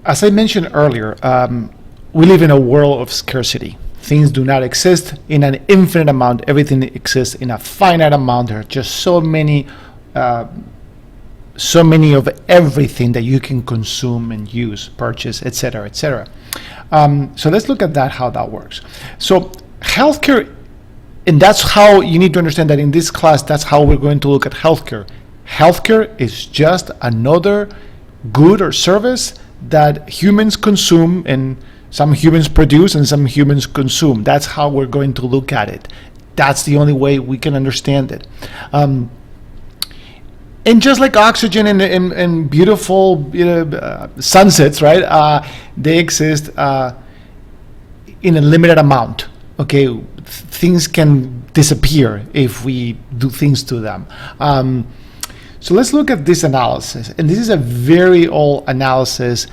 as I mentioned earlier, we live in a world of scarcity. Things do not exist in an infinite amount. Everything exists in a finite amount. There are just so many of everything that you can consume and use, purchase, etc., etc. So let's look at that, how that works. So healthcare, and that's how you need to understand that in this class, that's how we're going to look at healthcare. Healthcare is just another good or service that humans consume, and some humans produce and some humans consume. That's how we're going to look at it. That's the only way we can understand it. And just like oxygen and beautiful sunsets, right? They exist in a limited amount. Okay, things can disappear if we do things to them. So let's look at this analysis, and this is a very old analysis.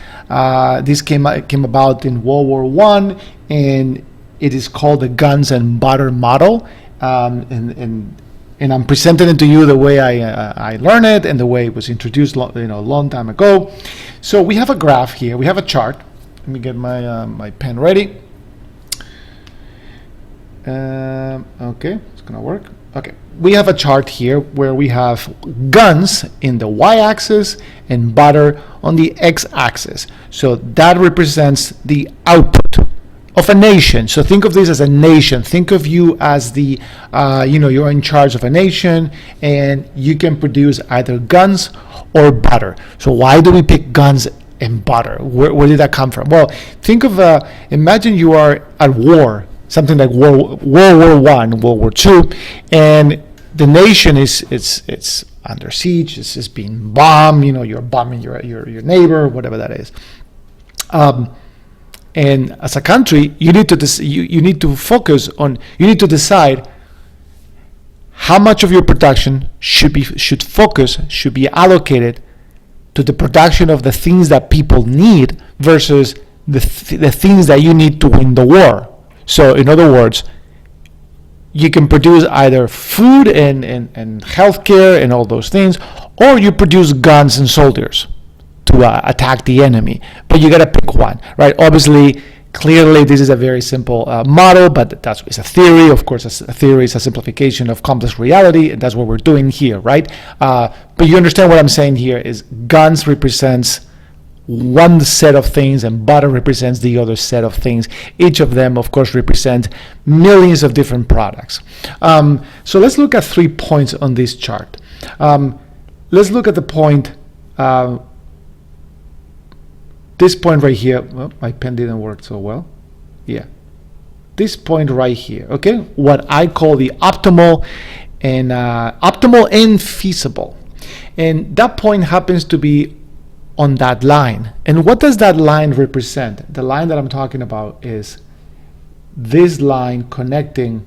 This came about in World War I, and it is called the guns and butter model. And I'm presenting it to you the way I learned it and the way it was introduced, a long time ago. So we have a graph here. We have a chart. Let me get my pen ready. Okay, it's gonna work. Okay, we have a chart here where we have guns in the y-axis and butter on the x-axis. So that represents the output of a nation. So think of this as a nation. Think of you as the, you're in charge of a nation, and you can produce either guns or butter. So why do we pick guns and butter? Where did that come from? Well, think of, imagine you are at war, something like World War I, World War II, and the nation it's under siege. It's being bombed. You're bombing your neighbor, whatever that is. And as a country, you need to focus on. You need to decide how much of your production should be allocated to the production of the things that people need versus the things that you need to win the war. So in other words, you can produce either food and healthcare and all those things, or you produce guns and soldiers to attack the enemy. But you got to pick one, right? Obviously, clearly, this is a very simple model, but it's a theory. Of course, a theory is a simplification of complex reality, and that's what we're doing here, right? But you understand what I'm saying here is guns represents one set of things and butter represents the other set of things. Each of them, of course, represent millions of different products. So let's look at 3 points on this chart. Let's look at the point, this point right here. Well, my pen didn't work so well. Yeah. This point right here, okay? What I call the optimal and feasible. And that point happens to be on that line. And what does that line represent? The line that I'm talking about is this line connecting.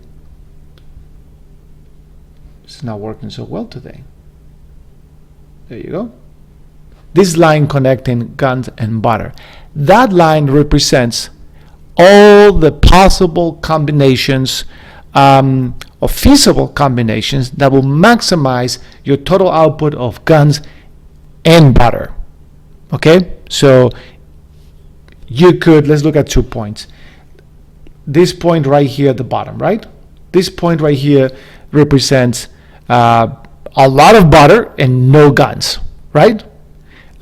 It's not working so well today. There you go. This line connecting guns and butter. That line represents all the possible combinations of feasible combinations that will maximize your total output of guns and butter. Okay, so you could, let's look at 2 points. This point right here at the bottom, right? This point right here represents a lot of butter and no guns, right?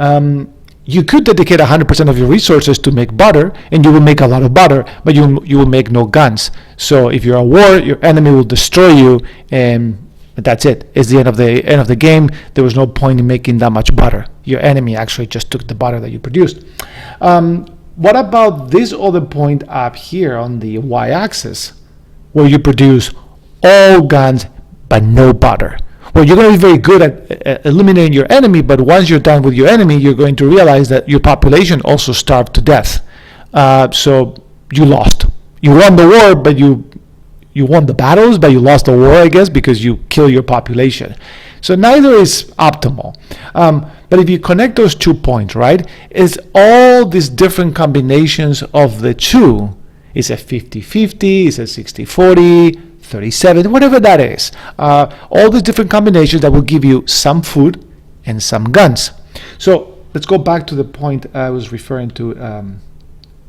You could dedicate 100% of your resources to make butter, and you will make a lot of butter, but you will make no guns. So if you're at war, your enemy will destroy you, and that's it. It's the end of the game. There was no point in making that much butter. Your enemy actually just took the butter that you produced. What about this other point up here on the y-axis, where you produce all guns but no butter? Well, you're going to be very good at eliminating your enemy, but once you're done with your enemy, you're going to realize that your population also starved to death. So you lost. You won the war, but you won the battles, but you lost the war, I guess, because you kill your population. So neither is optimal. But if you connect those 2 points, right, it's all these different combinations of the two. It's a 50-50, it's a 60-40, 37, whatever that is. All these different combinations that will give you some food and some guns. So let's go back to the point I was referring to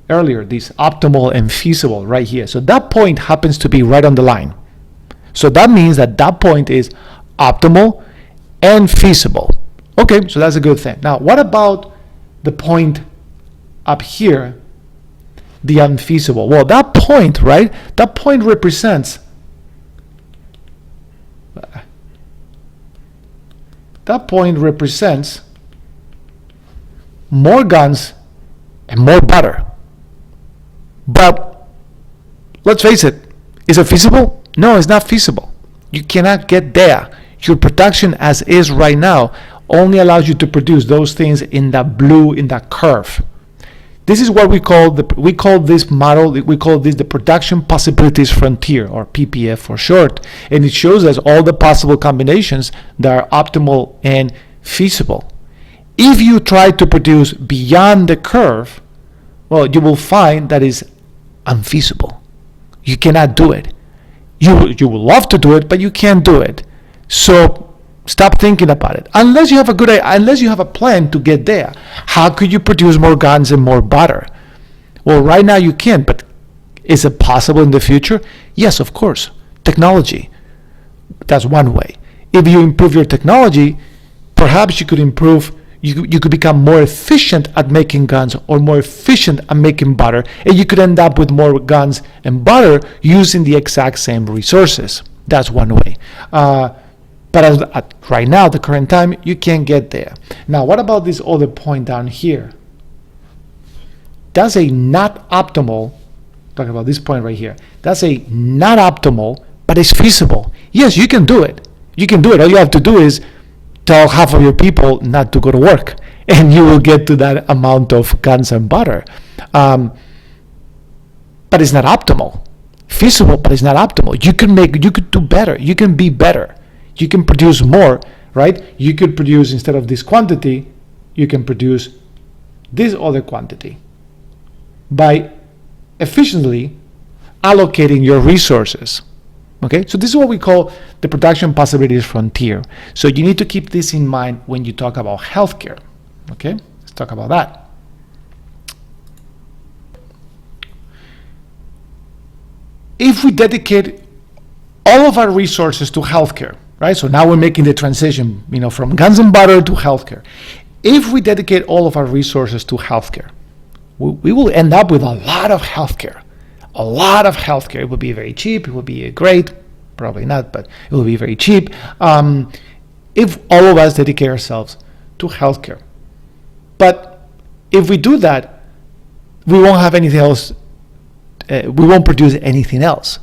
earlier, this optimal and feasible right here. So that point happens to be right on the line. So that means that that point is optimal and feasible. Okay, so that's a good thing. Now, what about the point up here, the unfeasible? Well, that point, right? That point represents more guns and more butter. But let's face it, is it feasible? No, it's not feasible. You cannot get there. Your production as is right now only allows you to produce those things in that blue, in that curve. This is what we call this model, we call this the production possibilities frontier, or PPF for short, and it shows us all the possible combinations that are optimal and feasible. If you try to produce beyond the curve, well, you will find that is unfeasible. You cannot do it. You would love to do it, but you can't do it. So stop thinking about it. Unless you have a plan to get there. How could you produce more guns and more butter? Well, right now you can't, but is it possible in the future? Yes, of course. Technology. That's one way. If you improve your technology, perhaps you could become more efficient at making guns or more efficient at making butter, and you could end up with more guns and butter using the exact same resources. That's one way. But right now, the current time, you can't get there. Now, what about this other point down here? That's a not optimal, talking about this point right here. That's a not optimal, but it's feasible. Yes, you can do it. You can do it. All you have to do is tell half of your people not to go to work, and you will get to that amount of guns and butter. But it's not optimal. Feasible, but it's not optimal. You could do better. You can be better. You can produce more, right? You could produce, instead of this quantity, you can produce this other quantity by efficiently allocating your resources. Okay, so this is what we call the production possibilities frontier. So you need to keep this in mind when you talk about healthcare. Okay, let's talk about that. If we dedicate all of our resources to healthcare, right? So now we're making the transition, from guns and butter to healthcare. If we dedicate all of our resources to healthcare, we will end up with a lot of healthcare. A lot of healthcare. It will be very cheap. It will be great. Probably not, but it will be very cheap. If all of us dedicate ourselves to healthcare. But if we do that, we won't have anything else. We won't produce anything else.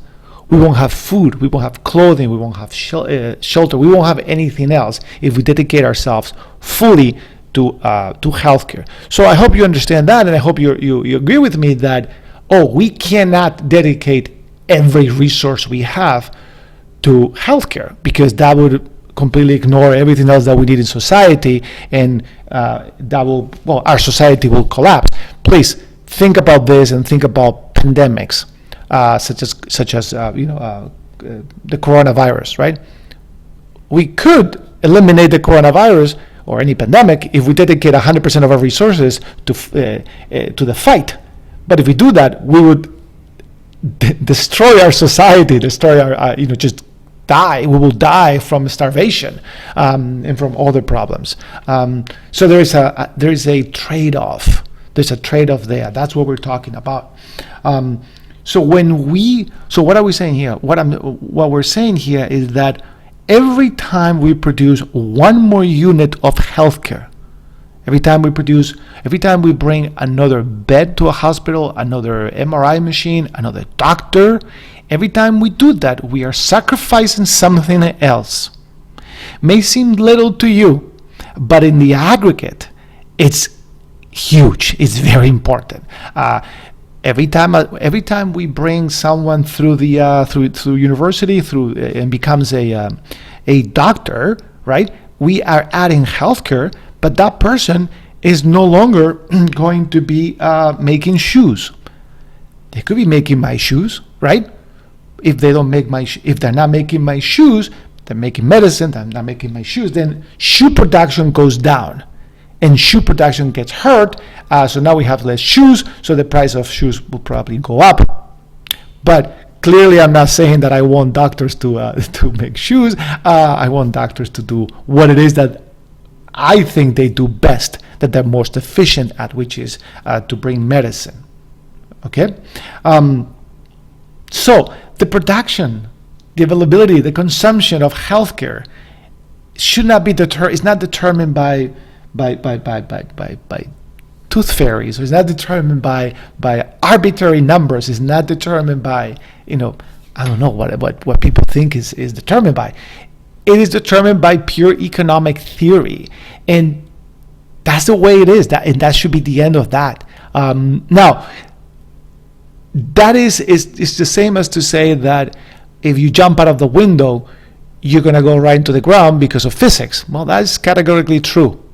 We won't have food. We won't have clothing. We won't have shelter. We won't have anything else if we dedicate ourselves fully to healthcare. So I hope you understand that, and I hope you agree with me that we cannot dedicate every resource we have to healthcare, because that would completely ignore everything else that we need in society, and our society will collapse. Please think about this and think about pandemics. Such as the coronavirus, right? We could eliminate the coronavirus or any pandemic if we dedicate 100% of our resources to the fight. But if we do that, we would destroy our society, destroy our, just die. We will die from starvation and from other problems. So there is a trade-off. There's a trade-off there. That's what we're talking about. So what are we saying here? What we're saying here is that every time we produce one more unit of healthcare, every time we bring another bed to a hospital, another MRI machine, another doctor, every time we do that, we are sacrificing something else. May seem little to you, but in the aggregate, it's huge. It's very important. Every time we bring someone through the through university and becomes a doctor, right? We are adding healthcare, but that person is no longer going to be making shoes. They could be making my shoes, right? If they're not making my shoes, they're making medicine. They're not making my shoes. Then shoe production goes down, and shoe production gets hurt, so now we have less shoes, so the price of shoes will probably go up. But clearly, I'm not saying that I want doctors to make shoes. I want doctors to do what it is that I think they do best, that they're most efficient at, which is to bring medicine. Okay? So the production, the availability, the consumption of healthcare should not be is not determined by tooth fairies. It's not determined by arbitrary numbers. It's not determined by, I don't know what people think is determined by. It is determined by pure economic theory, and that's the way it is. That should be the end of that. Now, that is the same as to say that if you jump out of the window, you're going to go right into the ground because of physics. Well, that is categorically true.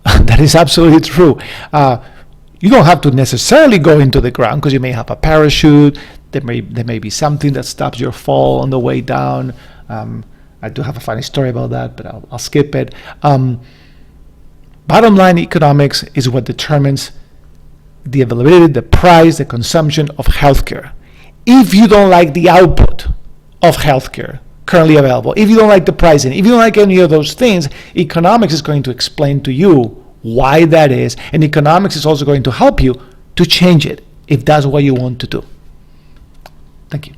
That is absolutely true. You don't have to necessarily go into the ground because you may have a parachute. There may be something that stops your fall on the way down. I do have a funny story about that, but I'll skip it. Bottom line, economics is what determines the availability, the price, the consumption of healthcare. If you don't like the output of healthcare currently available, if you don't like the pricing, if you don't like any of those things, economics is going to explain to you why that is, and economics is also going to help you to change it if that's what you want to do. Thank you.